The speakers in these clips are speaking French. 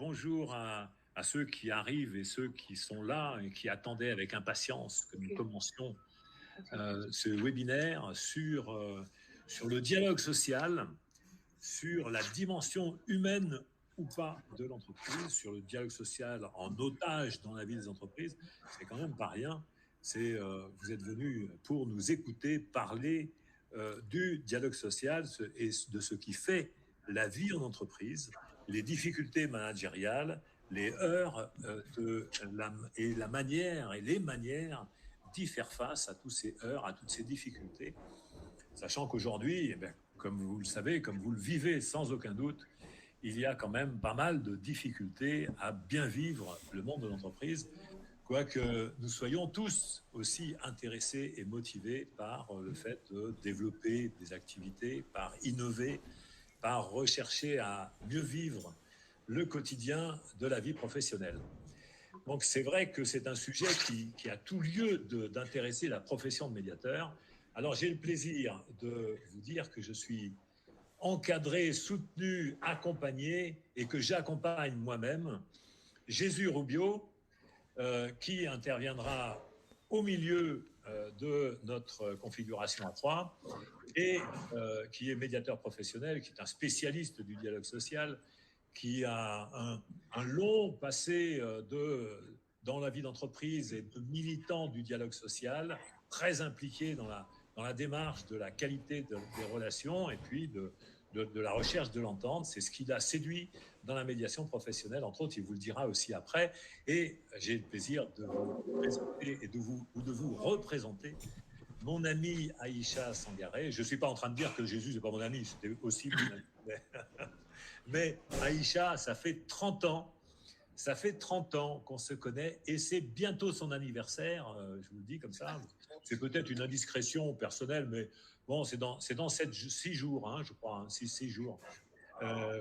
bonjour à ceux qui arrivent et ceux qui sont là et qui attendaient avec impatience que nous commencions ce webinaire sur le dialogue social, sur la dimension humaine ou pas de l'entreprise, sur le dialogue social en otage dans la vie des entreprises. C'est quand même pas rien. Vous êtes venus pour nous écouter parler du dialogue social et de ce qui fait la vie en entreprise, les difficultés managériales, les heures et la manière et les manières d'y faire face à tous ces heures, à toutes ces difficultés, sachant qu'aujourd'hui, comme vous le savez, comme vous le vivez sans aucun doute, il y a quand même pas mal de difficultés à bien vivre le monde de l'entreprise, quoique nous soyons tous aussi intéressés et motivés par le fait de développer des activités, par innover, par rechercher à mieux vivre le quotidien de la vie professionnelle. Donc c'est vrai que c'est un sujet qui a tout lieu d'intéresser la profession de médiateur. Alors j'ai le plaisir de vous dire que je suis encadré, soutenu, accompagné et que j'accompagne moi-même Jésus Rubio, qui interviendra au milieu de notre configuration à 3 et qui est médiateur professionnel, qui est un spécialiste du dialogue social, qui a un long passé dans la vie d'entreprise et de militant du dialogue social, très impliqué dans la démarche de la qualité des relations et puis de la recherche de l'entente. C'est ce qui l'a séduit dans la médiation professionnelle, entre autres, il vous le dira aussi après. Et j'ai le plaisir de vous présenter et de vous représenter mon ami Aïcha Sangaré. Je ne suis pas en train de dire que Jésus n'est pas mon ami, c'était aussi mon ami. Mais Aïcha, ça fait 30 ans qu'on se connaît et c'est bientôt son anniversaire, je vous le dis comme ça. C'est peut-être une indiscrétion personnelle, mais bon, c'est dans 6 jours, hein, je crois, 6 jours.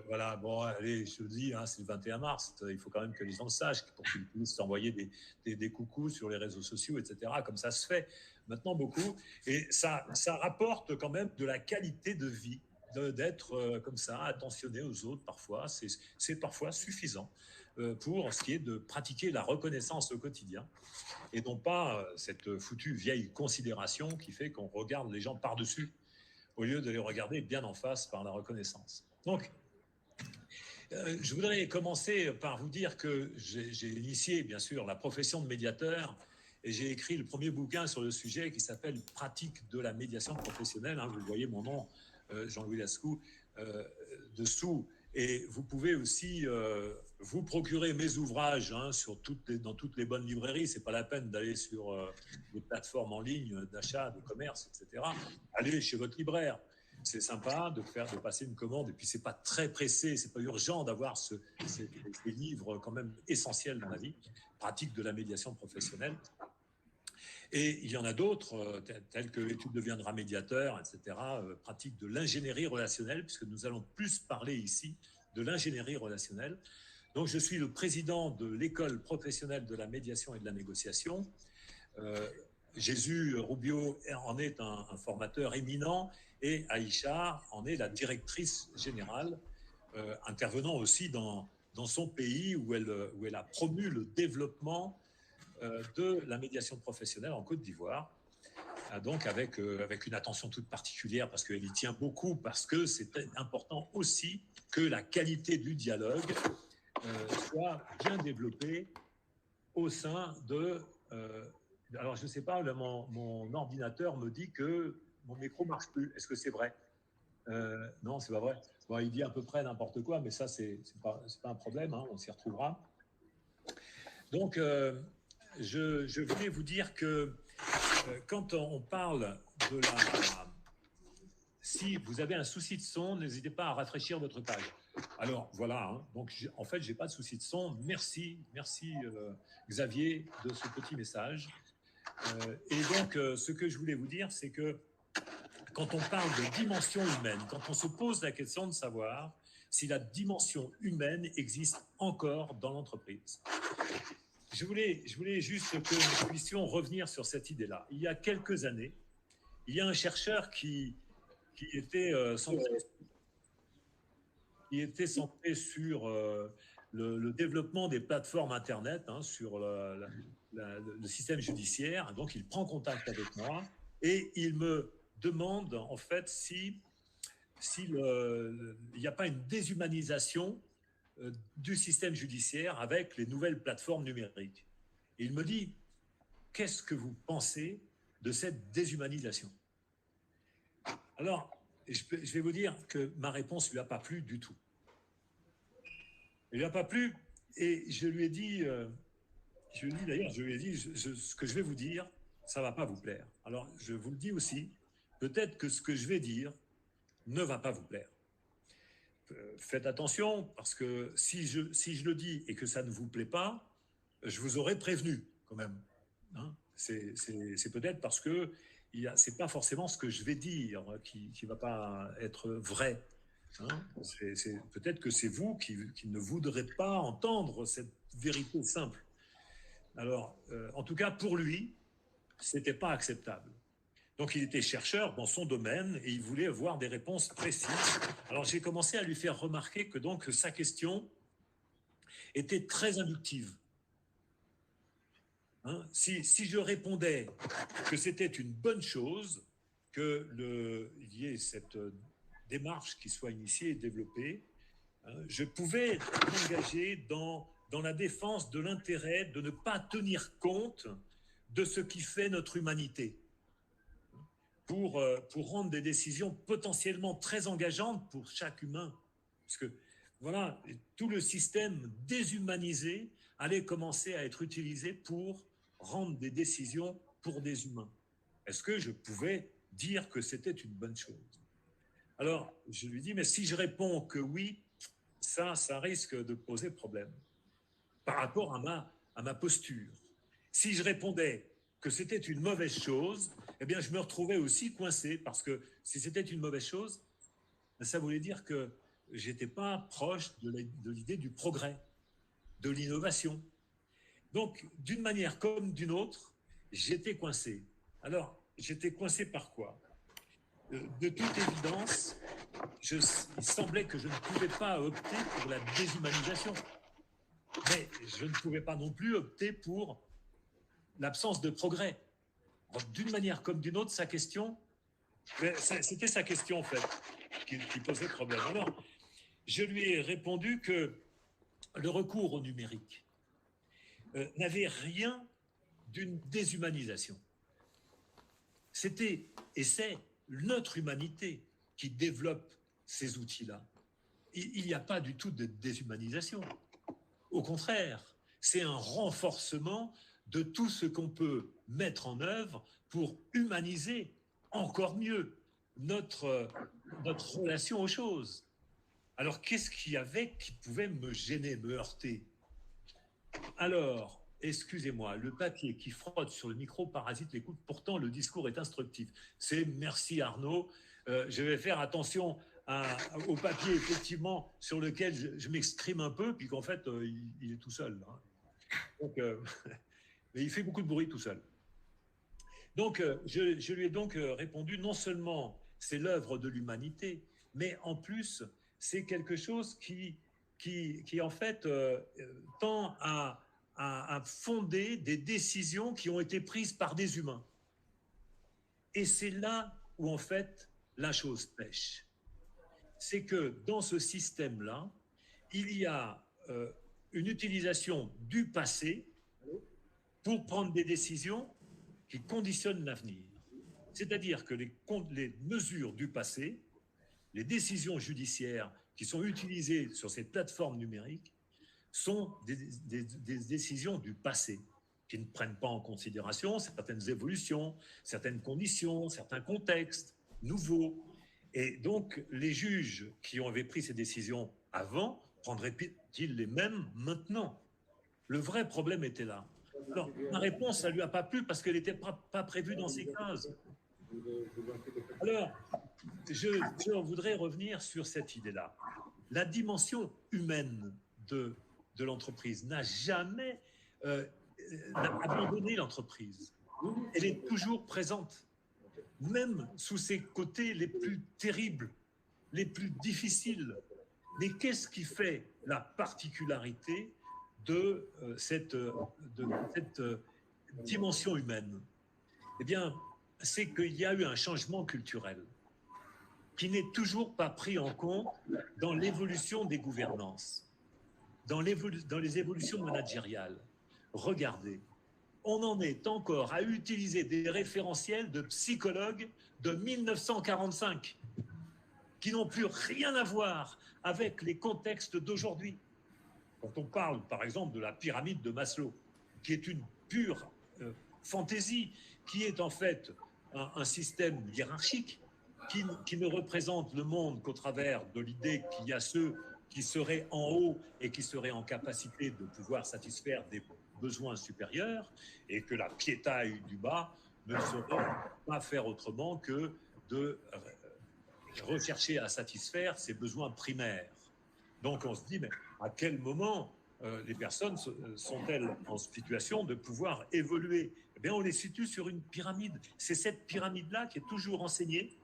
Voilà, bon, allez, je te le dis, hein, c'est le 21 mars, il faut quand même que les gens le sachent pour qu'ils puissent s'envoyer des coucous sur les réseaux sociaux, etc., comme ça se fait maintenant beaucoup. Et ça rapporte quand même de la qualité de vie, d'être comme ça, attentionné aux autres parfois. C'est parfois suffisant pour ce qui est de pratiquer la reconnaissance au quotidien et non pas cette foutue vieille considération qui fait qu'on regarde les gens par-dessus au lieu de les regarder bien en face par la reconnaissance. Donc, je voudrais commencer par vous dire que j'ai initié, bien sûr, la profession de médiateur et j'ai écrit le premier bouquin sur le sujet qui s'appelle « Pratique de la médiation professionnelle ». Hein, vous voyez mon nom, Jean-Louis Lascou, dessous. Et vous pouvez aussi vous procurer mes ouvrages hein, dans toutes les bonnes librairies. Ce n'est pas la peine d'aller sur des plateformes en ligne d'achat, de commerce, etc. Allez chez votre libraire. C'est sympa de passer une commande et puis c'est pas très pressé, c'est pas urgent d'avoir ces livres quand même essentiels dans la vie, pratique de la médiation professionnelle. Et il y en a d'autres, tels que l'étude deviendra médiateur, etc., pratique de l'ingénierie relationnelle, puisque nous allons plus parler ici de l'ingénierie relationnelle. Donc je suis le président de l'école professionnelle de la médiation et de la négociation. Jésus Rubio en est un formateur éminent et Aïcha en est la directrice générale, intervenant aussi dans son pays où elle a promu le développement de la médiation professionnelle en Côte d'Ivoire, donc avec une attention toute particulière parce qu'elle y tient beaucoup, parce que c'est important aussi que la qualité du dialogue soit bien développée au sein de... alors, je ne sais pas, mon ordinateur me dit que mon micro ne marche plus. Est-ce que c'est vrai ? Non, c'est pas vrai. Bon, il dit à peu près n'importe quoi, mais ça, c'est pas un problème. Hein, on s'y retrouvera. Donc, je voulais vous dire que quand on parle de la... Si vous avez un souci de son, n'hésitez pas à rafraîchir votre page. Alors, voilà. Hein, donc, en fait, je n'ai pas de souci de son. Merci Xavier, de ce petit message. Et donc, ce que je voulais vous dire, c'est que quand on parle de dimension humaine, quand on se pose la question de savoir si la dimension humaine existe encore dans l'entreprise, je voulais juste que nous puissions revenir sur cette idée-là. Il y a quelques années, il y a un chercheur qui était centré sur le développement des plateformes Internet sur le système judiciaire. Donc, il prend contact avec moi et il me demande, en fait, s'il n'y a pas une déshumanisation du système judiciaire avec les nouvelles plateformes numériques. Et il me dit, qu'est-ce que vous pensez de cette déshumanisation? Alors, je vais vous dire que ma réponse ne lui a pas plu du tout. Il ne lui a pas plu et je lui ai dit, ce que je vais vous dire, ça ne va pas vous plaire. Alors, je vous le dis aussi, peut-être que ce que je vais dire ne va pas vous plaire. Faites attention, parce que si je le dis et que ça ne vous plaît pas, je vous aurais prévenu quand même. Hein, c'est peut-être parce que c'est pas forcément ce que je vais dire qui va pas être vrai. Hein, peut-être que c'est vous qui ne voudrez pas entendre cette vérité simple. Alors, en tout cas, pour lui, c'était pas acceptable. Donc, il était chercheur dans son domaine et il voulait avoir des réponses précises. Alors, j'ai commencé à lui faire remarquer que donc sa question était très inductive. Hein, si je répondais que c'était une bonne chose qu'il y ait cette démarche qui soit initiée et développée, je pouvais m'engager dans la défense de l'intérêt de ne pas tenir compte de ce qui fait notre humanité pour rendre des décisions potentiellement très engageantes pour chaque humain. Parce que, voilà, tout le système déshumanisé allait commencer à être utilisé pour rendre des décisions pour des humains. Est-ce que je pouvais dire que c'était une bonne chose? Alors, je lui dis, mais si je réponds que oui, ça risque de poser problème par rapport à ma posture. Si je répondais que c'était une mauvaise chose, eh bien, je me retrouvais aussi coincé, parce que si c'était une mauvaise chose, ça voulait dire que j'étais pas proche de l'idée du progrès, de l'innovation. Donc, d'une manière comme d'une autre, j'étais coincé. Alors, j'étais coincé par quoi? De toute évidence, il semblait que je ne pouvais pas opter pour la déshumanisation. Mais je ne pouvais pas non plus opter pour l'absence de progrès. D'une manière comme d'une autre, sa question, c'était sa question en fait, qui posait problème. Alors, je lui ai répondu que le recours au numérique n'avait rien d'une déshumanisation. C'était, et c'est, notre humanité qui développe ces outils-là. Il n'y a pas du tout de déshumanisation. Au contraire, c'est un renforcement de tout ce qu'on peut mettre en œuvre pour humaniser encore mieux notre relation aux choses. Alors, qu'est-ce qu'il y avait qui pouvait me gêner, me heurter? Alors, excusez-moi, le papier qui frotte sur le micro parasite l'écoute, pourtant le discours est instructif. C'est merci Arnaud, je vais faire attention au papier effectivement sur lequel je m'exprime un peu, puis qu'en fait il est tout seul. Hein. Donc, mais il fait beaucoup de bruit tout seul. Donc je lui ai donc répondu, non seulement c'est l'œuvre de l'humanité, mais en plus c'est quelque chose qui en fait tend à fonder des décisions qui ont été prises par des humains. Et c'est là où en fait la chose pêche. C'est que dans ce système-là, il y a une utilisation du passé pour prendre des décisions qui conditionnent l'avenir. C'est-à-dire que les mesures du passé, les décisions judiciaires qui sont utilisées sur ces plateformes numériques sont des décisions du passé qui ne prennent pas en considération certaines évolutions, certaines conditions, certains contextes nouveaux. Et donc, les juges qui avaient pris ces décisions avant prendraient-ils les mêmes maintenant? Le vrai problème était là. Alors, ma réponse, ça ne lui a pas plu parce qu'elle n'était pas prévue dans ces cases. Alors, je voudrais revenir sur cette idée-là. La dimension humaine de l'entreprise n'a jamais abandonné l'entreprise. Elle est toujours présente, même sous ses côtés les plus terribles, les plus difficiles, Mais qu'est-ce qui fait la particularité de cette dimension humaine? Eh bien, c'est qu'il y a eu un changement culturel qui n'est toujours pas pris en compte dans l'évolution des gouvernances, dans les évolutions managériales. Regardez, on en est encore à utiliser des référentiels de psychologues de 1945 qui n'ont plus rien à voir avec les contextes d'aujourd'hui. Quand on parle, par exemple, de la pyramide de Maslow, qui est une pure fantaisie, qui est en fait un système hiérarchique qui ne représente le monde qu'au travers de l'idée qu'il y a ceux qui seraient en haut et qui seraient en capacité de pouvoir satisfaire des besoins supérieurs, et que la piétaille du bas ne saurait pas faire autrement que de rechercher à satisfaire ses besoins primaires. Donc on se dit, mais à quel moment les personnes sont-elles en situation de pouvoir évoluer? Eh bien, on les situe sur une pyramide. C'est cette pyramide-là qui est toujours enseignée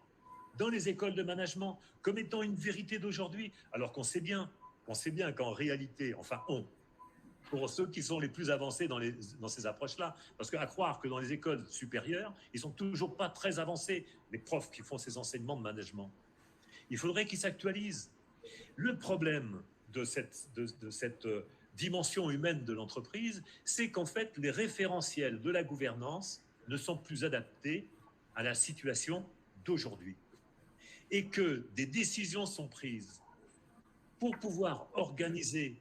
dans les écoles de management comme étant une vérité d'aujourd'hui, alors qu'on sait bien qu'en réalité, enfin pour ceux qui sont les plus avancés dans ces approches-là, parce qu'à croire que dans les écoles supérieures, ils sont toujours pas très avancés, les profs qui font ces enseignements de management. Il faudrait qu'ils s'actualisent. Le problème de cette dimension humaine de l'entreprise, c'est qu'en fait, les référentiels de la gouvernance ne sont plus adaptés à la situation d'aujourd'hui. Et que des décisions sont prises pour pouvoir organiser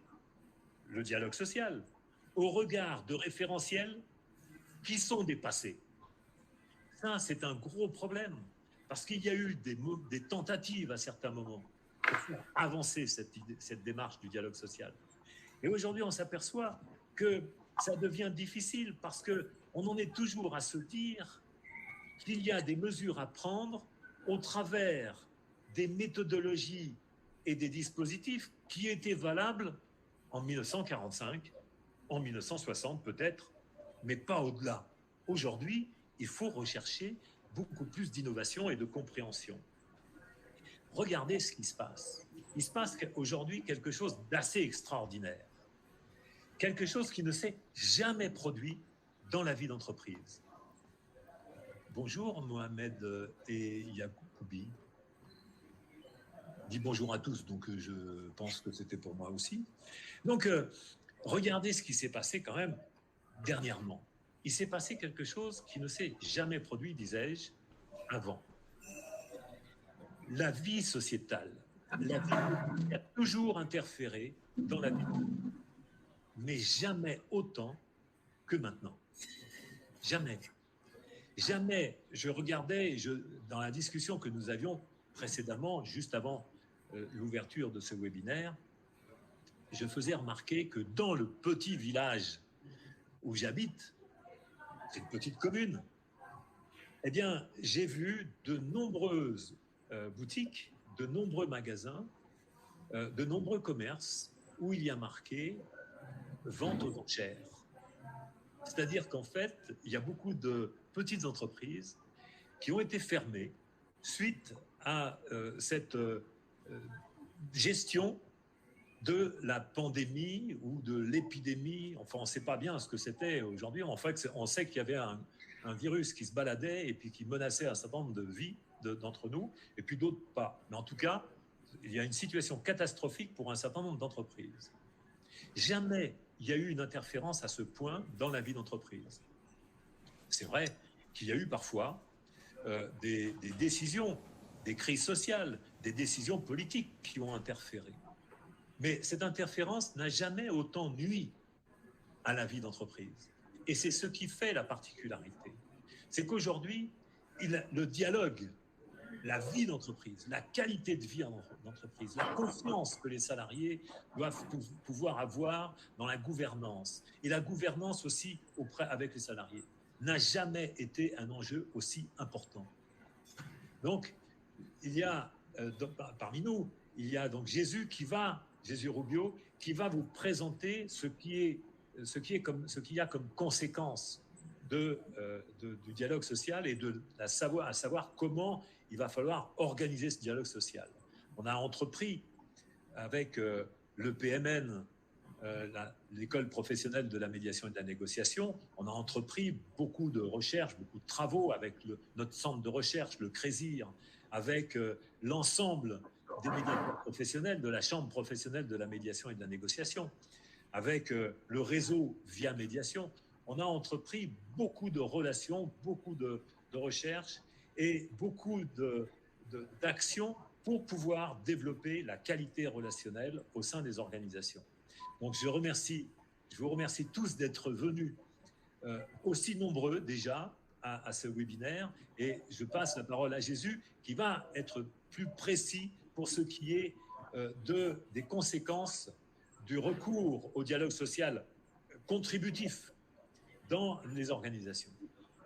le dialogue social au regard de référentiels qui sont dépassés. Ça, c'est un gros problème, parce qu'il y a eu des tentatives à certains moments pour faire avancer cette démarche du dialogue social. Et aujourd'hui, on s'aperçoit que ça devient difficile parce qu'on en est toujours à se dire qu'il y a des mesures à prendre au travers des méthodologies et des dispositifs qui étaient valables en 1945, en 1960 peut-être, mais pas au-delà. Aujourd'hui, il faut rechercher beaucoup plus d'innovation et de compréhension. Regardez ce qui se passe. Il se passe aujourd'hui quelque chose d'assez extraordinaire. Quelque chose qui ne s'est jamais produit dans la vie d'entreprise. Bonjour Mohamed et Yacoubi. Dis bonjour à tous, donc je pense que c'était pour moi aussi. Donc, regardez ce qui s'est passé quand même dernièrement. Il s'est passé quelque chose qui ne s'est jamais produit, disais-je, avant. La vie sociétale, la vie a toujours interféré dans la vie, mais jamais autant que maintenant. Jamais. Jamais. Je regardais, dans la discussion que nous avions précédemment, juste avant l'ouverture de ce webinaire, je faisais remarquer que dans le petit village où j'habite, c'est une petite commune, eh bien, j'ai vu de nombreuses boutiques, de nombreux magasins, de nombreux commerces où il y a marqué « vente aux enchères ». C'est-à-dire qu'en fait, il y a beaucoup de petites entreprises qui ont été fermées suite à cette gestion de la pandémie ou de l'épidémie. Enfin, on ne sait pas bien ce que c'était aujourd'hui. En fait, on sait qu'il y avait un virus qui se baladait et puis qui menaçait un certain nombre de vies d'entre nous, et puis d'autres pas. Mais en tout cas, il y a une situation catastrophique pour un certain nombre d'entreprises. Jamais il y a eu une interférence à ce point dans la vie d'entreprise. C'est vrai qu'il y a eu parfois des décisions, des crises sociales, des décisions politiques qui ont interféré. Mais cette interférence n'a jamais autant nui à la vie d'entreprise. Et c'est ce qui fait la particularité. C'est qu'aujourd'hui, le dialogue, la vie d'entreprise, la qualité de vie d'entreprise, la confiance que les salariés doivent pouvoir avoir dans la gouvernance, et la gouvernance aussi avec les salariés, n'a jamais été un enjeu aussi important. Donc, il y a parmi nous, il y a donc Jésus Rubio, qui va vous présenter ce qu'il y a comme conséquence du dialogue social et à savoir comment il va falloir organiser ce dialogue social. On a entrepris avec le PMN, l'école professionnelle de la médiation et de la négociation, on a entrepris beaucoup de recherches, beaucoup de travaux avec notre centre de recherche, le CRESIR, avec l'ensemble des médiateurs professionnels, de la Chambre professionnelle de la médiation et de la négociation, avec le réseau Via Médiation. On a entrepris beaucoup de relations, beaucoup de recherches et beaucoup d'actions pour pouvoir développer la qualité relationnelle au sein des organisations. Donc je vous remercie tous d'être venus aussi nombreux déjà à ce webinaire, et je passe la parole à Jésus qui va être plus précis pour ce qui est des conséquences du recours au dialogue social contributif dans les organisations.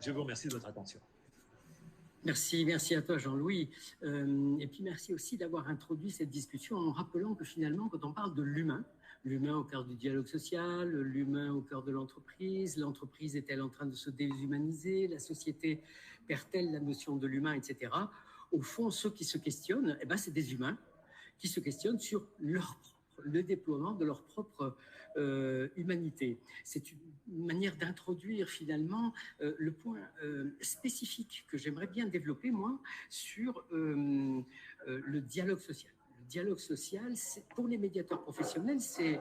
Je vous remercie de votre attention. Merci à toi Jean-Louis. Et puis merci aussi d'avoir introduit cette discussion en rappelant que finalement, quand on parle de l'humain au cœur du dialogue social, l'humain au cœur de l'entreprise est-elle en train de se déshumaniser, la société perd-elle la notion de l'humain, etc. Au fond, ceux qui se questionnent, c'est des humains qui se questionnent sur le déploiement de leur propre humanité. C'est une manière d'introduire finalement le point spécifique que j'aimerais bien développer, moi, sur le dialogue social. Le dialogue social, pour les médiateurs professionnels, c'est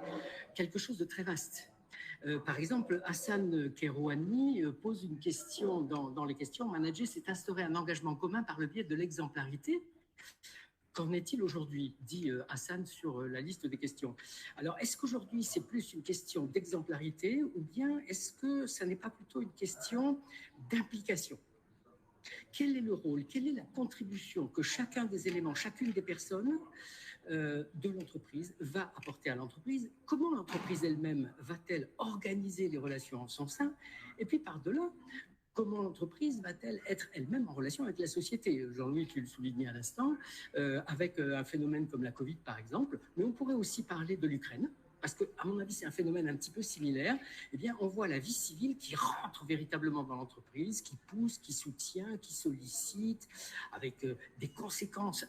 quelque chose de très vaste. Par exemple, Hassan Kerouani pose une question dans les questions. Manager, c'est instaurer un engagement commun par le biais de l'exemplarité. Qu'en est-il aujourd'hui, dit Hassan sur la liste des questions. Alors, est-ce qu'aujourd'hui, c'est plus une question d'exemplarité ou bien est-ce que ça n'est pas plutôt une question d'implication ? Quel est le rôle, quelle est la contribution que chacun des éléments, chacune des personnes de l'entreprise va apporter à l'entreprise? Comment l'entreprise elle-même va-t-elle organiser les relations en son sein? Et puis, par-delà, comment l'entreprise va-t-elle être elle-même en relation avec la société? Jean-Louis, tu le soulignais à l'instant, avec un phénomène comme la Covid, par exemple, mais on pourrait aussi parler de l'Ukraine, parce que, à mon avis, c'est un phénomène un petit peu similaire. Eh bien, on voit la vie civile qui rentre véritablement dans l'entreprise, qui pousse, qui soutient, qui sollicite, avec des conséquences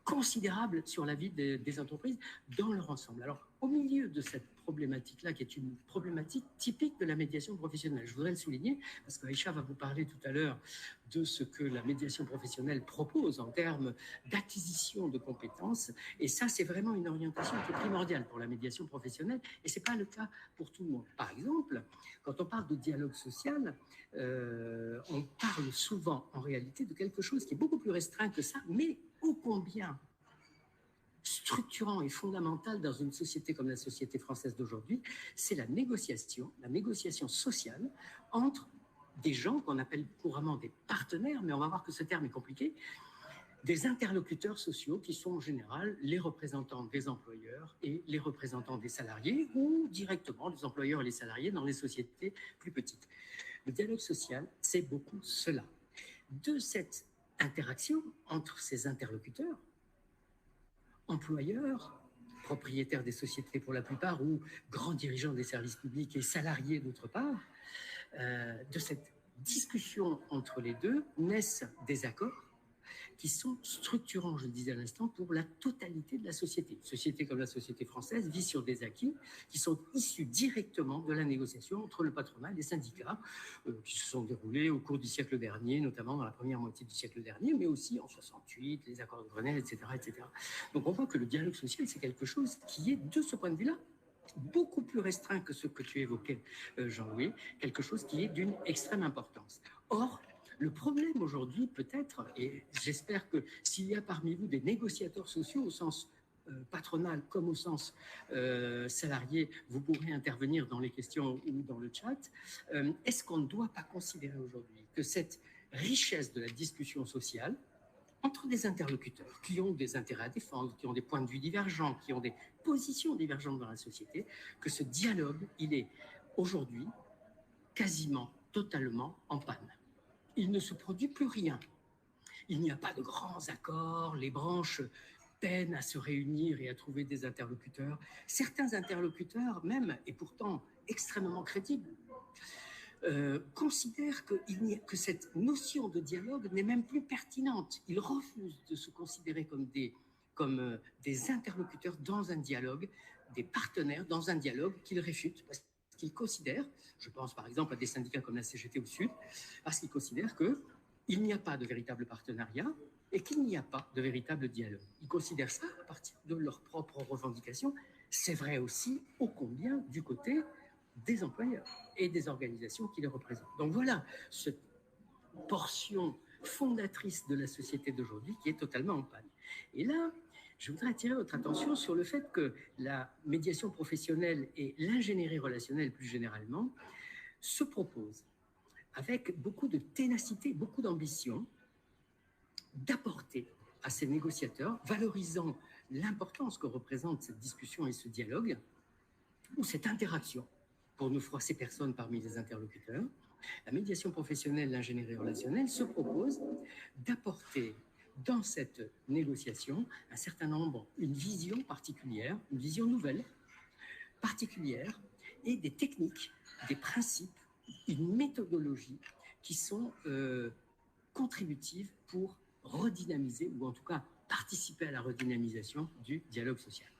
considérable sur la vie des entreprises dans leur ensemble. Alors, au milieu de cette problématique-là, qui est une problématique typique de la médiation professionnelle, je voudrais le souligner, parce qu'Aïcha va vous parler tout à l'heure de ce que la médiation professionnelle propose en termes d'acquisition de compétences, et ça, c'est vraiment une orientation qui est primordiale pour la médiation professionnelle, et ce n'est pas le cas pour tout le monde. Par exemple, quand on parle de dialogue social, on parle souvent, en réalité, de quelque chose qui est beaucoup plus restreint que ça, mais ô combien structurant et fondamental dans une société comme la société française d'aujourd'hui, c'est la négociation sociale entre des gens qu'on appelle couramment des partenaires, mais on va voir que ce terme est compliqué, des interlocuteurs sociaux qui sont en général les représentants des employeurs et les représentants des salariés, ou directement les employeurs et les salariés dans les sociétés plus petites. Le dialogue social, c'est beaucoup cela. De cette interaction entre ces interlocuteurs, employeurs, propriétaires des sociétés pour la plupart, ou grands dirigeants des services publics et salariés d'autre part, de cette discussion entre les deux naissent des accords qui sont structurants, je le disais à l'instant, pour la totalité de la société. Une société comme la société française vit sur des acquis qui sont issus directement de la négociation entre le patronat et les syndicats, qui se sont déroulés au cours du siècle dernier, notamment dans la première moitié du siècle dernier, mais aussi en 68, les accords de Grenelle, etc., etc. Donc on voit que le dialogue social, c'est quelque chose qui est, de ce point de vue-là, beaucoup plus restreint que ce que tu évoquais, Jean-Louis, quelque chose qui est d'une extrême importance. Or, le problème aujourd'hui, peut-être, et j'espère que s'il y a parmi vous des négociateurs sociaux au sens patronal comme au sens salarié, vous pourrez intervenir dans les questions ou dans le chat. Est-ce qu'on ne doit pas considérer aujourd'hui que cette richesse de la discussion sociale entre des interlocuteurs qui ont des intérêts à défendre, qui ont des points de vue divergents, qui ont des positions divergentes dans la société, que ce dialogue, il est aujourd'hui quasiment totalement en panne. Il ne se produit plus rien. Il n'y a pas de grands accords, les branches peinent à se réunir et à trouver des interlocuteurs. Certains interlocuteurs, même, et pourtant extrêmement crédibles, considèrent que cette notion de dialogue n'est même plus pertinente. Ils refusent de se considérer comme comme des interlocuteurs dans un dialogue, des partenaires dans un dialogue qu'ils réfutent parce qu'ils considèrent, je pense par exemple à des syndicats comme la CGT au Sud, parce qu'ils considèrent qu'il n'y a pas de véritable partenariat et qu'il n'y a pas de véritable dialogue. Ils considèrent ça à partir de leurs propres revendications. C'est vrai aussi, ô combien, du côté des employeurs et des organisations qui les représentent. Donc voilà cette portion fondatrice de la société d'aujourd'hui qui est totalement en panne. Et là, je voudrais attirer votre attention sur le fait que la médiation professionnelle et l'ingénierie relationnelle plus généralement se proposent avec beaucoup de ténacité, beaucoup d'ambition, d'apporter à ces négociateurs, valorisant l'importance que représente cette discussion et ce dialogue, ou cette interaction, pour nous froisser personne parmi les interlocuteurs, la médiation professionnelle, l'ingénierie relationnelle se propose d'apporter dans cette négociation un certain nombre, une vision particulière, une vision nouvelle, particulière, et des techniques, des principes, une méthodologie qui sont contributives pour redynamiser, ou en tout cas participer à la redynamisation du dialogue social.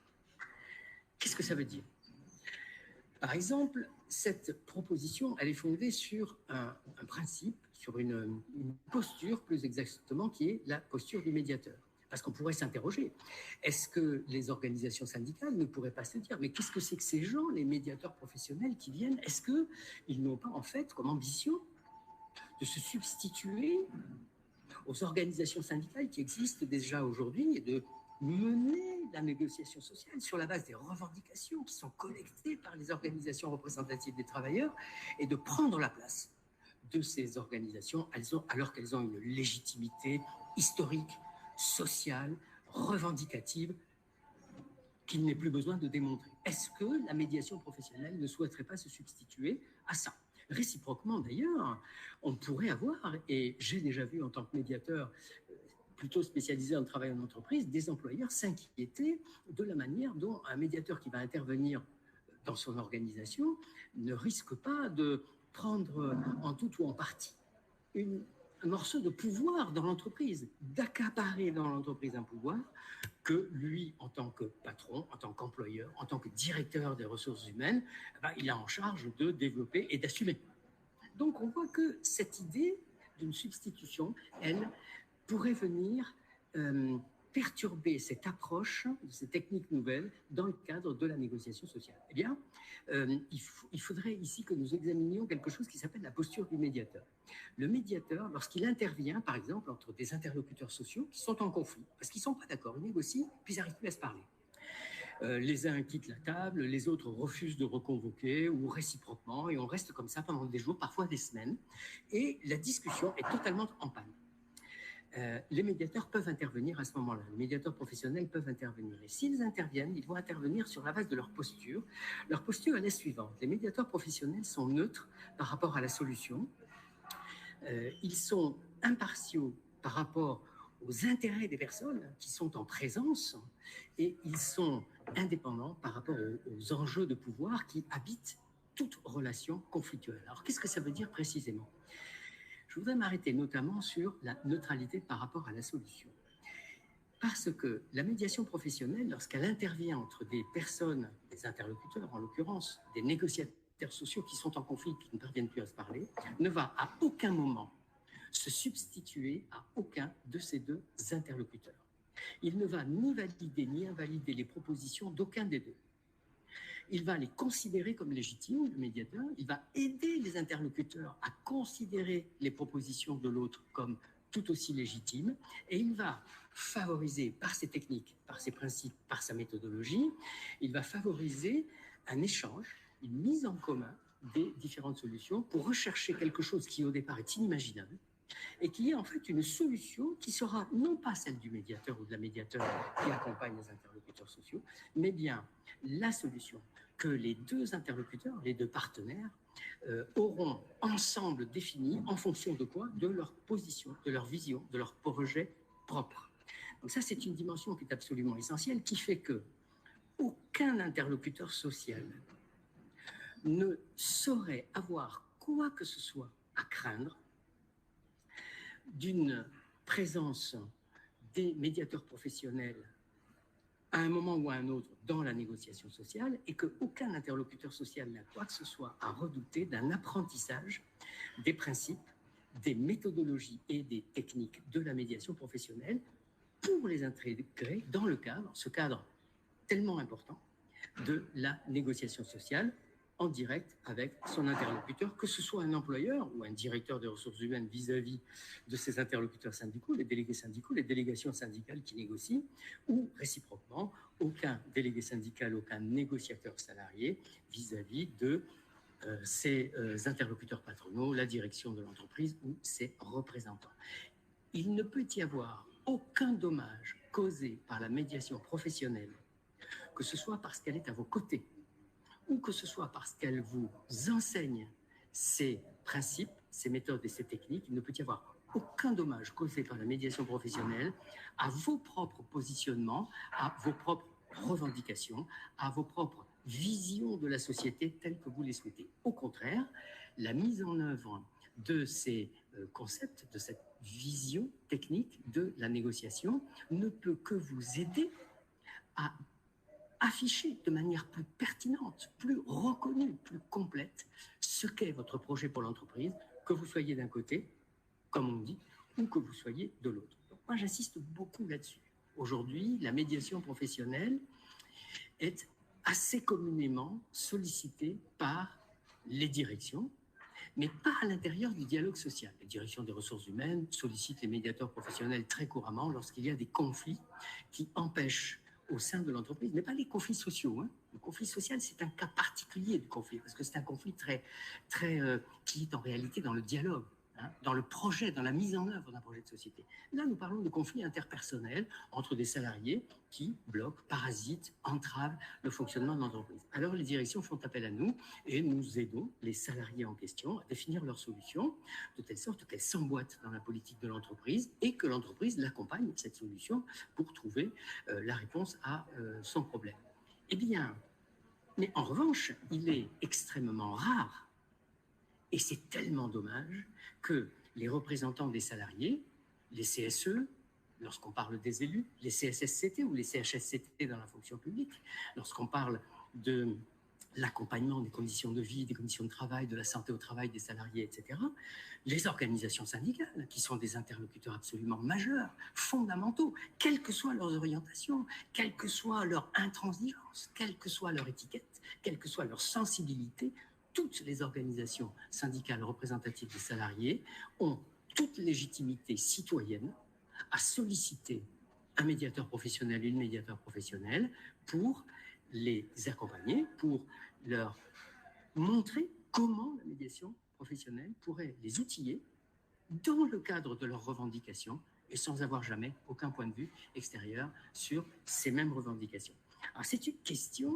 Qu'est-ce que ça veut dire ? Par exemple, cette proposition, elle est fondée sur un principe, sur une posture plus exactement, qui est la posture du médiateur. Parce qu'on pourrait s'interroger, est-ce que les organisations syndicales ne pourraient pas se dire, mais qu'est-ce que c'est que ces gens, les médiateurs professionnels qui viennent, est-ce qu'ils n'ont pas en fait comme ambition de se substituer aux organisations syndicales qui existent déjà aujourd'hui et de mener la négociation sociale sur la base des revendications qui sont collectées par les organisations représentatives des travailleurs et de prendre la place de ces organisations alors qu'elles ont une légitimité historique, sociale, revendicative qu'il n'est plus besoin de démontrer. Est-ce que la médiation professionnelle ne souhaiterait pas se substituer à ça ? Réciproquement d'ailleurs, on pourrait avoir, et j'ai déjà vu en tant que médiateur plutôt spécialisé en travail en entreprise, des employeurs s'inquiéter de la manière dont un médiateur qui va intervenir dans son organisation ne risque pas de prendre en tout ou en partie un morceau de pouvoir dans l'entreprise, d'accaparer dans l'entreprise un pouvoir que lui, en tant que patron, en tant qu'employeur, en tant que directeur des ressources humaines, il a en charge de développer et d'assumer. Donc on voit que cette idée d'une substitution, elle pourrait venir perturber cette approche, ces techniques nouvelles dans le cadre de la négociation sociale. Eh bien, il faudrait ici que nous examinions quelque chose qui s'appelle la posture du médiateur. Le médiateur, lorsqu'il intervient, par exemple, entre des interlocuteurs sociaux qui sont en conflit, parce qu'ils ne sont pas d'accord, ils négocient, puis ils n'arrivent plus à se parler. Les uns quittent la table, les autres refusent de reconvoquer ou réciproquement, et on reste comme ça pendant des jours, parfois des semaines, et la discussion est totalement en panne. Les médiateurs peuvent intervenir à ce moment-là. Les médiateurs professionnels peuvent intervenir. Et s'ils interviennent, ils vont intervenir sur la base de leur posture. Leur posture est la suivante. Les médiateurs professionnels sont neutres par rapport à la solution. Ils sont impartiaux par rapport aux intérêts des personnes qui sont en présence et ils sont indépendants par rapport aux enjeux de pouvoir qui habitent toute relation conflictuelle. Alors, qu'est-ce que ça veut dire précisément ? Je voudrais m'arrêter notamment sur la neutralité par rapport à la solution. Parce que la médiation professionnelle, lorsqu'elle intervient entre des personnes, des interlocuteurs en l'occurrence, des négociateurs sociaux qui sont en conflit, qui ne parviennent plus à se parler, ne va à aucun moment se substituer à aucun de ces deux interlocuteurs. Il ne va ni valider ni invalider les propositions d'aucun des deux. Il va les considérer comme légitimes, le médiateur. Il va aider les interlocuteurs à considérer les propositions de l'autre comme tout aussi légitimes. Et il va favoriser, par ses techniques, par ses principes, par sa méthodologie, il va favoriser un échange, une mise en commun des différentes solutions pour rechercher quelque chose qui, au départ, est inimaginable et qui est en fait une solution qui sera non pas celle du médiateur ou de la médiateur qui accompagne les interlocuteurs sociaux, mais bien la solution que les deux interlocuteurs, les deux partenaires, auront ensemble définie en fonction de quoi ? De leur position, de leur vision, de leur projet propre. Donc ça, c'est une dimension qui est absolument essentielle, qui fait que aucun interlocuteur social ne saurait avoir quoi que ce soit à craindre d'une présence des médiateurs professionnels à un moment ou à un autre dans la négociation sociale et qu'aucun interlocuteur social n'a quoi que ce soit à redouter d'un apprentissage des principes, des méthodologies et des techniques de la médiation professionnelle pour les intégrer dans ce cadre tellement important de la négociation sociale en direct avec son interlocuteur, que ce soit un employeur ou un directeur des ressources humaines vis-à-vis de ses interlocuteurs syndicaux, les délégués syndicaux, les délégations syndicales qui négocient, ou réciproquement, aucun délégué syndical, aucun négociateur salarié vis-à-vis de ses interlocuteurs patronaux, la direction de l'entreprise ou ses représentants. Il ne peut y avoir aucun dommage causé par la médiation professionnelle, que ce soit parce qu'elle est à vos côtés, ou que ce soit parce qu'elle vous enseigne ces principes, ces méthodes et ces techniques. Il ne peut y avoir aucun dommage causé par la médiation professionnelle à vos propres positionnements, à vos propres revendications, à vos propres visions de la société telles que vous les souhaitez. Au contraire, la mise en œuvre de ces concepts, de cette vision technique de la négociation ne peut que vous aider à afficher de manière plus pertinente, plus reconnue, plus complète ce qu'est votre projet pour l'entreprise, que vous soyez d'un côté, comme on dit, ou que vous soyez de l'autre. Donc moi, j'insiste beaucoup là-dessus. Aujourd'hui, la médiation professionnelle est assez communément sollicitée par les directions, mais pas à l'intérieur du dialogue social. Les directions des ressources humaines sollicitent les médiateurs professionnels très couramment lorsqu'il y a des conflits qui empêchent au sein de l'entreprise, mais pas les conflits sociaux. Le conflit social, c'est un cas particulier de conflit, parce que c'est un conflit qui est en réalité dans le dialogue, dans le projet, dans la mise en œuvre d'un projet de société. Là, nous parlons de conflits interpersonnels entre des salariés qui bloquent, parasitent, entravent le fonctionnement de l'entreprise. Alors, les directions font appel à nous et nous aidons les salariés en question à définir leurs solutions de telle sorte qu'elles s'emboîtent dans la politique de l'entreprise et que l'entreprise l'accompagne, cette solution, pour trouver la réponse à son problème. Eh bien, mais en revanche, il est extrêmement rare, et c'est tellement dommage, que les représentants des salariés, les CSE, lorsqu'on parle des élus, les CSSCT ou les CHSCT dans la fonction publique, lorsqu'on parle de l'accompagnement des conditions de vie, des conditions de travail, de la santé au travail des salariés, etc., les organisations syndicales, qui sont des interlocuteurs absolument majeurs, fondamentaux, quelles que soient leurs orientations, quelle que soit leur intransigeance, quelle que soit leur étiquette, quelle que soit leur sensibilité, toutes les organisations syndicales représentatives des salariés ont toute légitimité citoyenne à solliciter un médiateur professionnel, une médiateur professionnelle pour les accompagner, pour leur montrer comment la médiation professionnelle pourrait les outiller dans le cadre de leurs revendications et sans avoir jamais aucun point de vue extérieur sur ces mêmes revendications. Alors c'est une question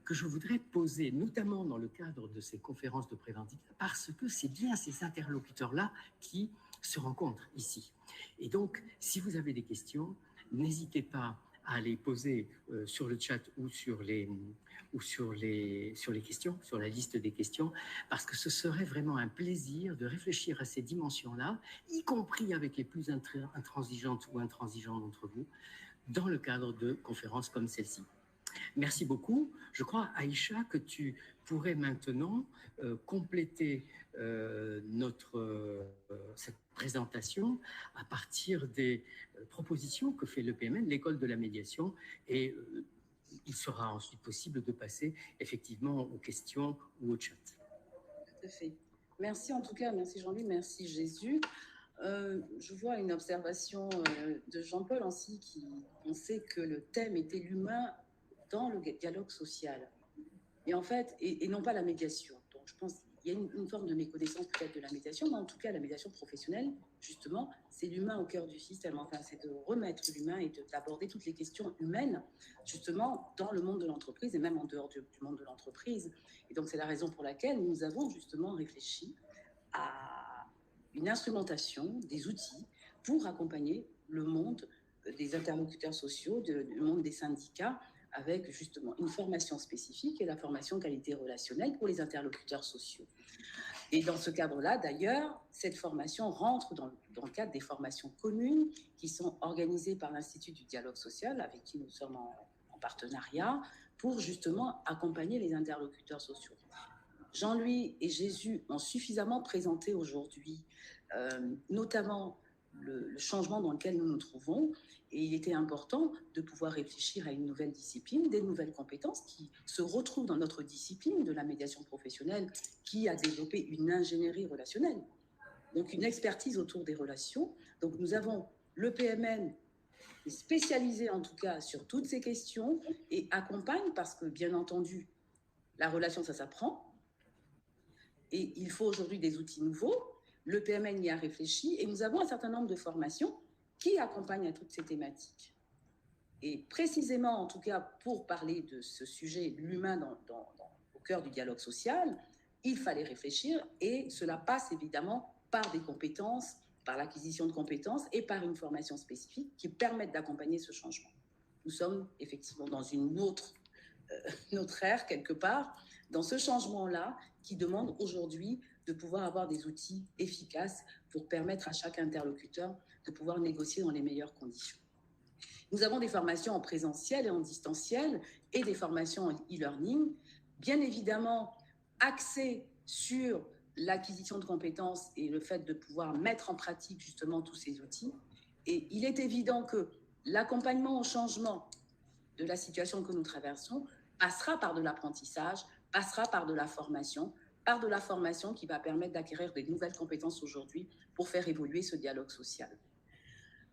que je voudrais poser, notamment dans le cadre de ces conférences de préventive, parce que c'est bien ces interlocuteurs-là qui se rencontrent ici. Et donc, si vous avez des questions, n'hésitez pas à les poser sur le chat ou sur les questions, sur la liste des questions, parce que ce serait vraiment un plaisir de réfléchir à ces dimensions-là, y compris avec les plus intransigeantes ou intransigeants d'entre vous, dans le cadre de conférences comme celle-ci. Merci beaucoup. Je crois, Aïcha, que tu pourrais maintenant compléter cette présentation à partir des propositions que fait le PMN, l'école de la médiation, et il sera ensuite possible de passer effectivement aux questions ou au chat. Tout à fait. Merci en tout cas, merci Jean-Louis, merci Jésus. Je vois une observation de Jean-Paul Ancy qui pensait que le thème était l'humain dans le dialogue social. Et en fait, et non pas la médiation. Donc je pense qu'il y a une forme de méconnaissance peut-être de la médiation, mais en tout cas la médiation professionnelle, justement, c'est l'humain au cœur du système. Enfin, c'est de remettre l'humain et d'aborder toutes les questions humaines, justement, dans le monde de l'entreprise et même en dehors du monde de l'entreprise. Et donc c'est la raison pour laquelle nous avons justement réfléchi à une instrumentation, des outils pour accompagner le monde des interlocuteurs sociaux, le monde des syndicats, avec justement une formation spécifique et la formation qualité relationnelle pour les interlocuteurs sociaux. Et dans ce cadre-là, d'ailleurs, cette formation rentre dans le cadre des formations communes qui sont organisées par l'Institut du dialogue social, avec qui nous sommes en partenariat, pour justement accompagner les interlocuteurs sociaux. Jean-Louis et Jésus ont suffisamment présenté aujourd'hui, notamment le changement dans lequel nous nous trouvons, et il était important de pouvoir réfléchir à une nouvelle discipline, des nouvelles compétences qui se retrouvent dans notre discipline de la médiation professionnelle, qui a développé une ingénierie relationnelle, donc une expertise autour des relations. Donc nous avons le PMN spécialisé en tout cas sur toutes ces questions et accompagne parce que bien entendu, la relation ça s'apprend et il faut aujourd'hui des outils nouveaux. Le PMN y a réfléchi et nous avons un certain nombre de formations qui accompagnent à toutes ces thématiques. Et précisément, en tout cas, pour parler de ce sujet, l'humain au cœur du dialogue social, il fallait réfléchir et cela passe évidemment par des compétences, par l'acquisition de compétences et par une formation spécifique qui permettent d'accompagner ce changement. Nous sommes effectivement dans une autre ère, quelque part, dans ce changement-là qui demande aujourd'hui de pouvoir avoir des outils efficaces pour permettre à chaque interlocuteur de pouvoir négocier dans les meilleures conditions. Nous avons des formations en présentiel et en distanciel et des formations en e-learning, bien évidemment axées sur l'acquisition de compétences et le fait de pouvoir mettre en pratique justement tous ces outils. Et il est évident que l'accompagnement au changement de la situation que nous traversons passera par de l'apprentissage, passera par de la formation qui va permettre d'acquérir des nouvelles compétences aujourd'hui pour faire évoluer ce dialogue social.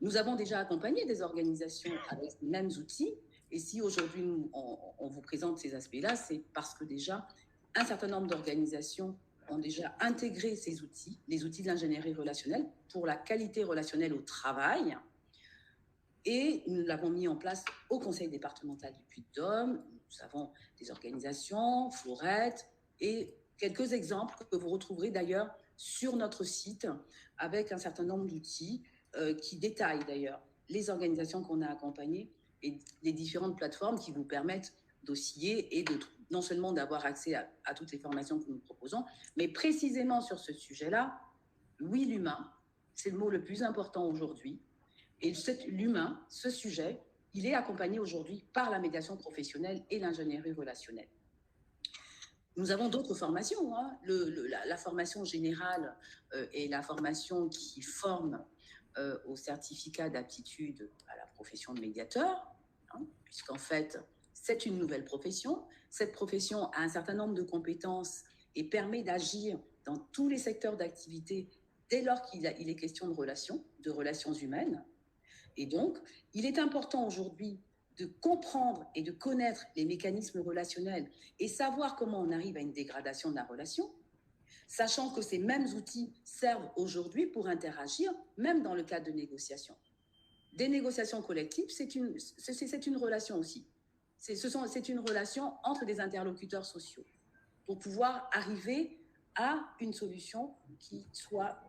Nous avons déjà accompagné des organisations avec les mêmes outils, et si aujourd'hui on vous présente ces aspects-là, c'est parce que déjà un certain nombre d'organisations ont déjà intégré ces outils, les outils de l'ingénierie relationnelle pour la qualité relationnelle au travail, et nous l'avons mis en place au conseil départemental du Puy-de-Dôme. Nous avons des organisations, Flourette, et quelques exemples que vous retrouverez d'ailleurs sur notre site avec un certain nombre d'outils qui détaillent d'ailleurs les organisations qu'on a accompagnées et les différentes plateformes qui vous permettent d'osciller et non seulement d'avoir accès à toutes les formations que nous proposons, mais précisément sur ce sujet-là, oui, l'humain, c'est le mot le plus important aujourd'hui. Et l'humain, ce sujet, il est accompagné aujourd'hui par la médiation professionnelle et l'ingénierie relationnelle. Nous avons d'autres formations, hein. La formation générale et la formation qui forme au certificat d'aptitude à la profession de médiateur, hein, puisqu'en fait, c'est une nouvelle profession. Cette profession a un certain nombre de compétences et permet d'agir dans tous les secteurs d'activité dès lors qu'il est question de relations humaines. Et donc, il est important aujourd'hui de comprendre et de connaître les mécanismes relationnels et savoir comment on arrive à une dégradation de la relation, sachant que ces mêmes outils servent aujourd'hui pour interagir, même dans le cadre de négociations. Des négociations collectives, c'est une relation aussi. C'est une relation entre des interlocuteurs sociaux pour pouvoir arriver à une solution qui soit,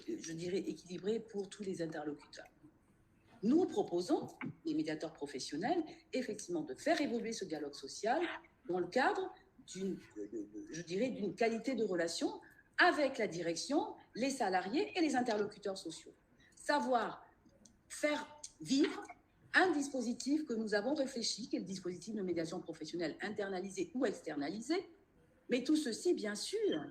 je dirais, équilibrée pour tous les interlocuteurs. Nous proposons, les médiateurs professionnels, effectivement de faire évoluer ce dialogue social dans le cadre d'une qualité de relation avec la direction, les salariés et les interlocuteurs sociaux. Savoir faire vivre un dispositif que nous avons réfléchi, qui est le dispositif de médiation professionnelle internalisé ou externalisé, mais tout ceci, bien sûr,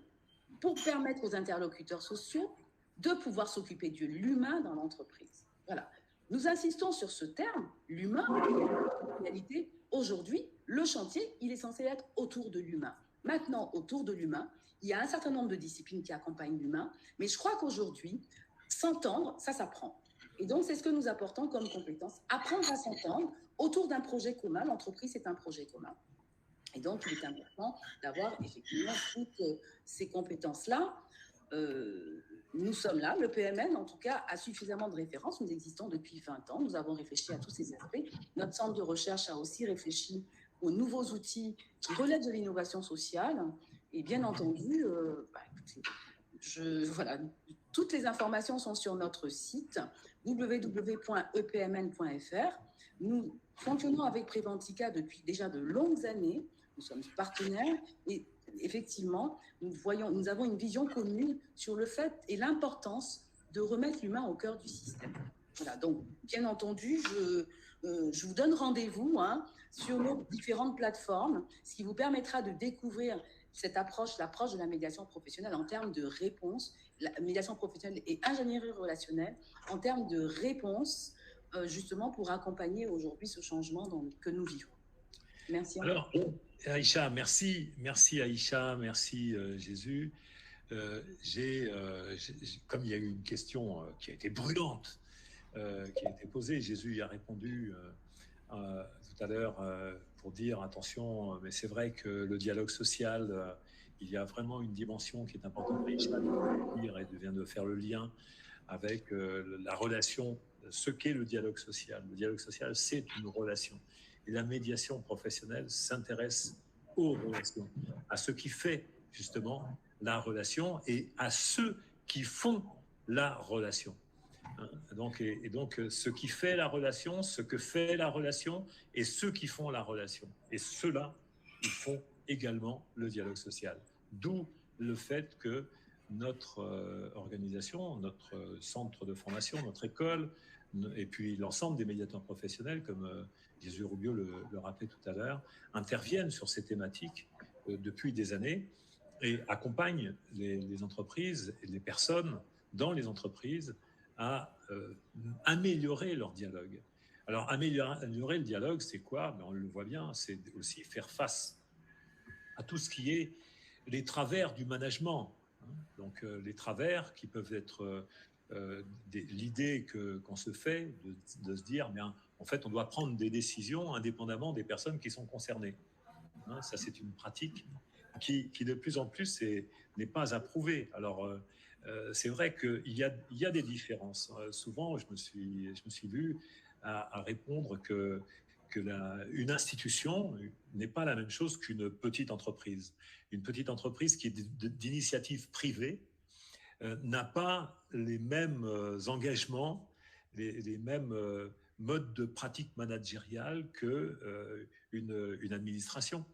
pour permettre aux interlocuteurs sociaux de pouvoir s'occuper de l'humain dans l'entreprise. Voilà. Nous insistons sur ce terme, l'humain. En réalité, aujourd'hui, le chantier, il est censé être autour de l'humain. Maintenant, autour de l'humain, il y a un certain nombre de disciplines qui accompagnent l'humain, mais je crois qu'aujourd'hui, s'entendre, ça s'apprend. Et donc, c'est ce que nous apportons comme compétence, apprendre à s'entendre autour d'un projet commun. L'entreprise est un projet commun. Et donc, il est important d'avoir effectivement toutes ces compétences-là. Nous sommes là, le PMN en tout cas a suffisamment de références, nous existons depuis 20 ans, nous avons réfléchi à tous ces aspects. Notre centre de recherche a aussi réfléchi aux nouveaux outils qui relèvent de l'innovation sociale et bien entendu, voilà, toutes les informations sont sur notre site www.epmn.fr. Nous fonctionnons avec Préventica depuis déjà de longues années. Nous sommes partenaires et effectivement, nous avons une vision commune sur le fait et l'importance de remettre l'humain au cœur du système. Voilà, donc bien entendu, je vous donne rendez-vous sur nos différentes plateformes, ce qui vous permettra de découvrir cette approche, l'approche de la médiation professionnelle en termes de réponse, la médiation professionnelle et ingénierie relationnelle en termes de réponse, justement pour accompagner aujourd'hui ce changement que nous vivons. Merci. Alors, Aïcha, merci Aïcha, merci Jésus. Comme il y a eu une question qui a été brûlante, qui a été posée, Jésus y a répondu tout à l'heure pour dire attention, mais c'est vrai que le dialogue social, il y a vraiment une dimension qui est importante. Aïcha vient de faire le lien avec la relation, ce qu'est le dialogue social. Le dialogue social, c'est une relation. Et la médiation professionnelle s'intéresse aux relations, à ce qui fait justement la relation et à ceux qui font la relation. Donc, ce qui fait la relation, ce que fait la relation et ceux qui font la relation. Et ceux-là, ils font également le dialogue social. D'où le fait que notre organisation, notre centre de formation, notre école, et puis l'ensemble des médiateurs professionnels, comme Jésus Rubio le rappelait tout à l'heure, interviennent sur ces thématiques depuis des années et accompagnent les entreprises et les personnes dans les entreprises à améliorer leur dialogue. Alors, améliorer le dialogue, c'est quoi? On le voit bien, c'est aussi faire face à tout ce qui est les travers du management. Donc, les travers qui peuvent être l'idée qu'on se fait de se dire, bien, en fait, on doit prendre des décisions indépendamment des personnes qui sont concernées. Ça, c'est une pratique qui de plus en plus n'est pas approuvée. Alors, c'est vrai qu'il y a des différences. Souvent, je me suis vu à répondre que une institution n'est pas la même chose qu'une petite entreprise. Une petite entreprise qui est d'initiative privée n'a pas les mêmes engagements, les mêmes modes de pratique managériale qu'une administration.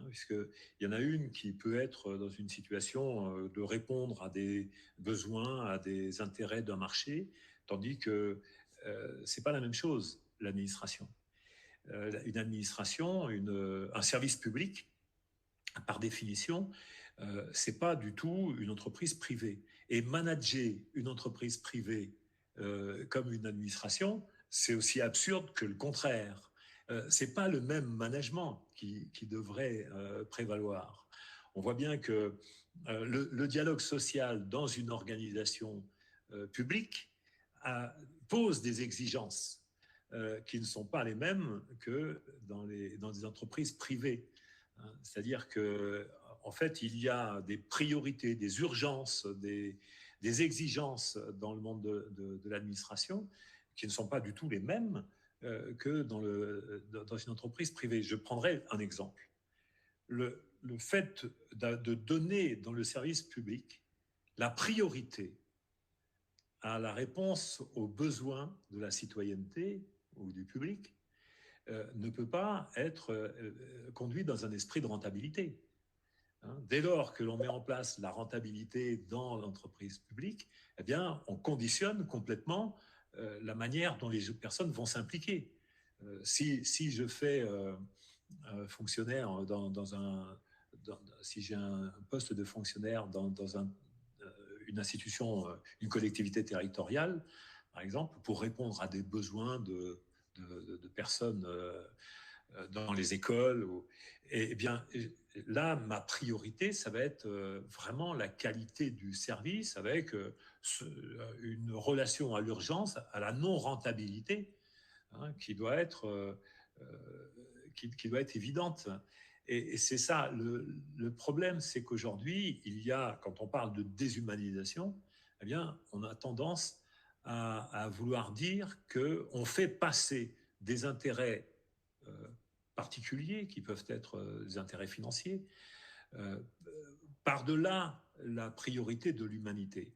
Puisqu'il y en a une qui peut être dans une situation de répondre à des besoins, à des intérêts d'un marché, tandis que ce n'est pas la même chose, l'administration. Une administration, un service public, par définition, ce n'est pas du tout une entreprise privée. Et manager une entreprise privée comme une administration, c'est aussi absurde que le contraire. Ce n'est pas le même management qui devrait prévaloir. On voit bien que le dialogue social dans une organisation publique pose des exigences qui ne sont pas les mêmes que dans des entreprises privées. C'est-à-dire qu'en fait, il y a des priorités, des urgences, des exigences dans le monde de l'administration qui ne sont pas du tout les mêmes que dans une entreprise privée. Je prendrai un exemple. Le fait de donner dans le service public la priorité à la réponse aux besoins de la citoyenneté ou du public ne peut pas être conduit dans un esprit de rentabilité. Dès lors que l'on met en place la rentabilité dans l'entreprise publique, eh bien, on conditionne complètement la manière dont les personnes vont s'impliquer. Si je fais fonctionnaire si j'ai un poste de fonctionnaire dans une institution, une collectivité territoriale, par exemple, pour répondre à des besoins de personnes dans les écoles, et bien là, ma priorité, ça va être vraiment la qualité du service avec une relation à l'urgence, à la non-rentabilité, qui doit être évidente. Et c'est ça, le problème, c'est qu'aujourd'hui, quand on parle de déshumanisation, eh bien, on a tendance à vouloir dire qu'on fait passer des intérêts particuliers, qui peuvent être des intérêts financiers, par-delà la priorité de l'humanité.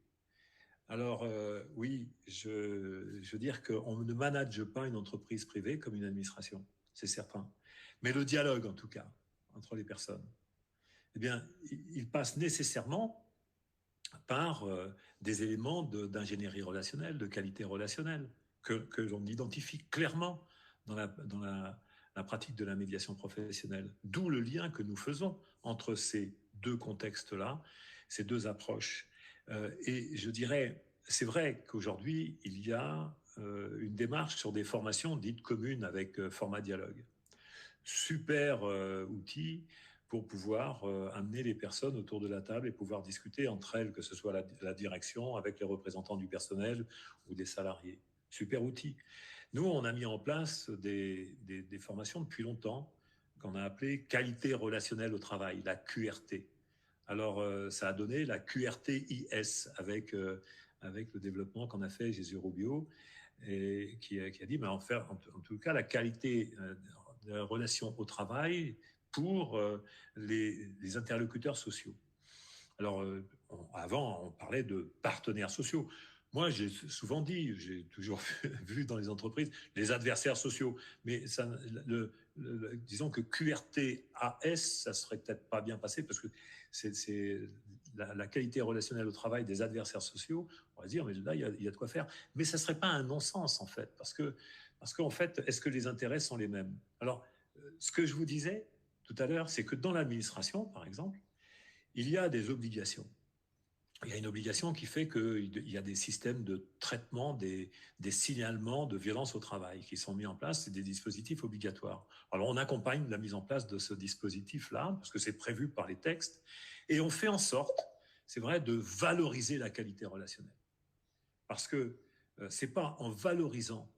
Alors, oui, je veux dire qu'on ne manage pas une entreprise privée comme une administration, c'est certain. Mais le dialogue, en tout cas, entre les personnes, eh bien, il passe nécessairement par des éléments d'ingénierie relationnelle, de qualité relationnelle, que l'on identifie clairement la pratique de la médiation professionnelle. D'où le lien que nous faisons entre ces deux contextes-là, ces deux approches. Et je dirais, c'est vrai qu'aujourd'hui, il y a une démarche sur des formations dites communes avec format dialogue. Super outil pour pouvoir amener les personnes autour de la table et pouvoir discuter entre elles, que ce soit la direction, avec les représentants du personnel ou des salariés. Super outil. Nous, on a mis en place des formations depuis longtemps qu'on a appelées qualité relationnelle au travail, la QRT. Alors, ça a donné la QRT-IS avec le développement qu'on a fait Jésus Rubio, et qui a dit, mais en tout cas, la qualité de la relation au travail pour les interlocuteurs sociaux. Alors, avant, on parlait de partenaires sociaux. Moi, j'ai souvent dit, j'ai toujours vu dans les entreprises, les adversaires sociaux. Mais ça, disons que QRT-AS, ça serait peut-être pas bien passé parce que c'est la qualité relationnelle au travail des adversaires sociaux. On va dire, mais là, il y a de quoi faire. Mais ça serait pas un non-sens, en fait. Parce qu'en fait, est-ce que les intérêts sont les mêmes? Alors, ce que je vous disais tout à l'heure, c'est que dans l'administration, par exemple, il y a des obligations. Il y a une obligation qui fait qu'il y a des systèmes de traitement des signalements de violence au travail qui sont mis en place. C'est des dispositifs obligatoires. Alors, on accompagne la mise en place de ce dispositif-là, parce que c'est prévu par les textes, et on fait en sorte, c'est vrai, de valoriser la qualité relationnelle. Parce que c'est pas en valorisant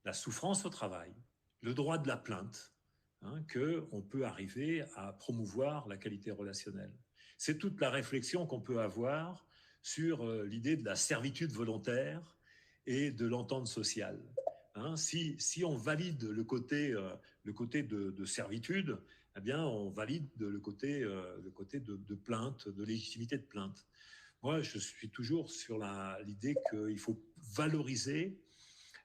la souffrance au travail, le droit de la plainte, qu'on peut arriver à promouvoir la qualité relationnelle. C'est toute la réflexion qu'on peut avoir sur l'idée de la servitude volontaire et de l'entente sociale. Si on valide le côté de servitude, eh bien, on valide le côté de plainte, de légitimité de plainte. Moi, je suis toujours sur l'idée qu'il faut valoriser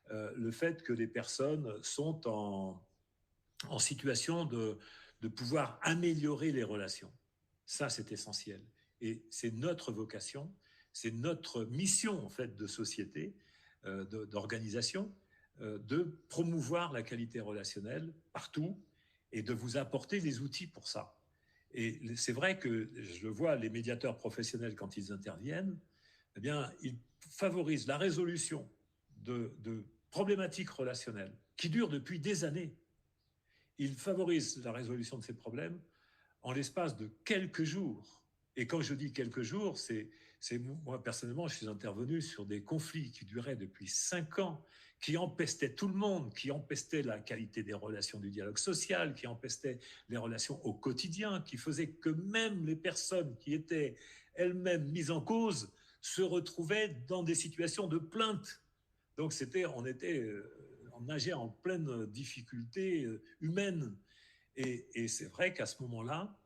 le fait que les personnes sont en situation de pouvoir améliorer les relations. Ça, c'est essentiel. Et c'est notre vocation, c'est notre mission, en fait, de société, d'organisation, de promouvoir la qualité relationnelle partout et de vous apporter les outils pour ça. Et c'est vrai que je le vois, les médiateurs professionnels, quand ils interviennent, eh bien, ils favorisent la résolution de problématiques relationnelles qui durent depuis des années. Ils favorisent la résolution de ces problèmes en l'espace de quelques jours. Et quand je dis quelques jours, c'est moi personnellement, je suis intervenu sur des conflits qui duraient depuis 5 ans, qui empestaient tout le monde, qui empestaient la qualité des relations du dialogue social, qui empestaient les relations au quotidien, qui faisaient que même les personnes qui étaient elles-mêmes mises en cause se retrouvaient dans des situations de plainte. Donc on nageait en pleine difficulté humaine. Et c'est vrai qu'à ce moment-là,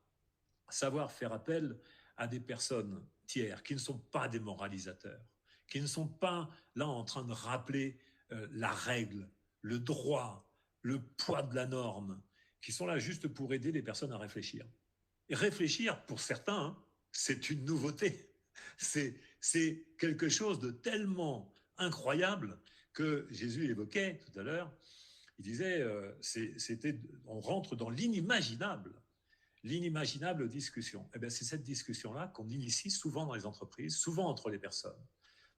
savoir faire appel à des personnes tiers qui ne sont pas des moralisateurs, qui ne sont pas là en train de rappeler la règle, le droit, le poids de la norme, qui sont là juste pour aider les personnes à réfléchir. Et réfléchir, pour certains, c'est une nouveauté. C'est quelque chose de tellement incroyable que Jésus évoquait tout à l'heure. Il disait, on rentre dans l'inimaginable discussion. Eh bien, c'est cette discussion-là qu'on initie souvent dans les entreprises, souvent entre les personnes,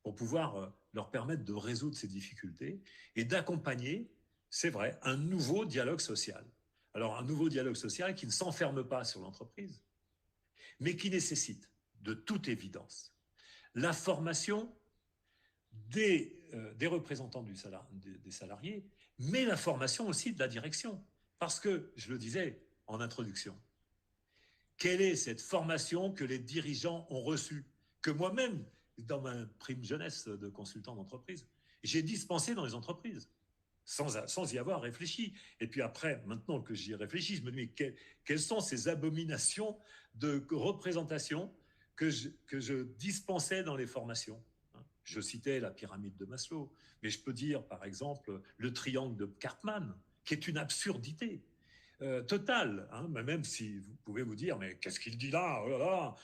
pour pouvoir leur permettre de résoudre ces difficultés et d'accompagner, c'est vrai, un nouveau dialogue social. Alors, un nouveau dialogue social qui ne s'enferme pas sur l'entreprise, mais qui nécessite, de toute évidence, la formation des représentants des salariés, mais la formation aussi de la direction. Parce que, je le disais en introduction, quelle est cette formation que les dirigeants ont reçue, que moi-même, dans ma prime jeunesse de consultant d'entreprise, j'ai dispensé dans les entreprises, sans y avoir réfléchi. Et puis après, maintenant que j'y réfléchis, je me dis, mais quelles sont ces abominations de représentation que je dispensais dans les formations? Je citais la pyramide de Maslow, mais je peux dire, par exemple, le triangle de Karpman, qui est une absurdité totale, hein, même si vous pouvez vous dire, mais qu'est-ce qu'il dit là? Oh là là,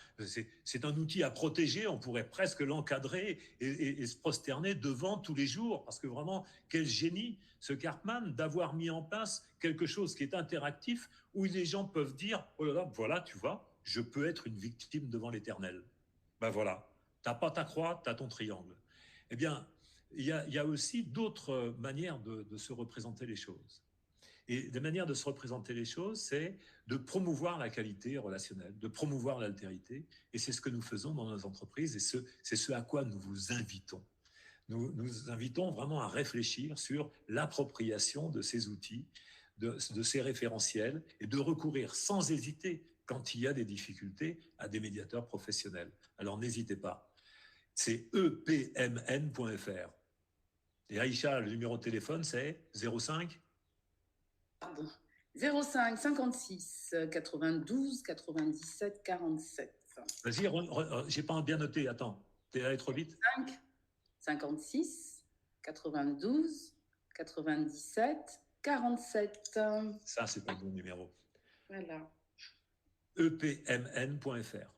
c'est un outil à protéger, on pourrait presque l'encadrer et se prosterner devant tous les jours, parce que vraiment, quel génie ce Karpman d'avoir mis en place quelque chose qui est interactif, où les gens peuvent dire, oh là là, voilà, tu vois, je peux être une victime devant l'Éternel. Ben voilà, t'as pas ta croix, t'as ton triangle. Eh bien, il y a aussi d'autres manières de se représenter les choses. Et des manières de se représenter les choses, c'est de promouvoir la qualité relationnelle, de promouvoir l'altérité. Et c'est ce que nous faisons dans nos entreprises et c'est ce à quoi nous vous invitons. Nous invitons vraiment à réfléchir sur l'appropriation de ces outils, de ces référentiels et de recourir sans hésiter, quand il y a des difficultés, à des médiateurs professionnels. Alors n'hésitez pas. C'est epmn.fr. Et Aïcha, le numéro de téléphone, c'est 05 Pardon. 05 56 92 97 47. Vas-y, j'ai pas bien noté. Attends, t'es allé trop vite. 5 56 92 97 47. Ça, c'est pas le bon numéro. Voilà. epmn.fr.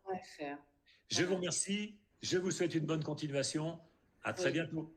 Je vous remercie. Je vous souhaite une bonne continuation. À très bientôt.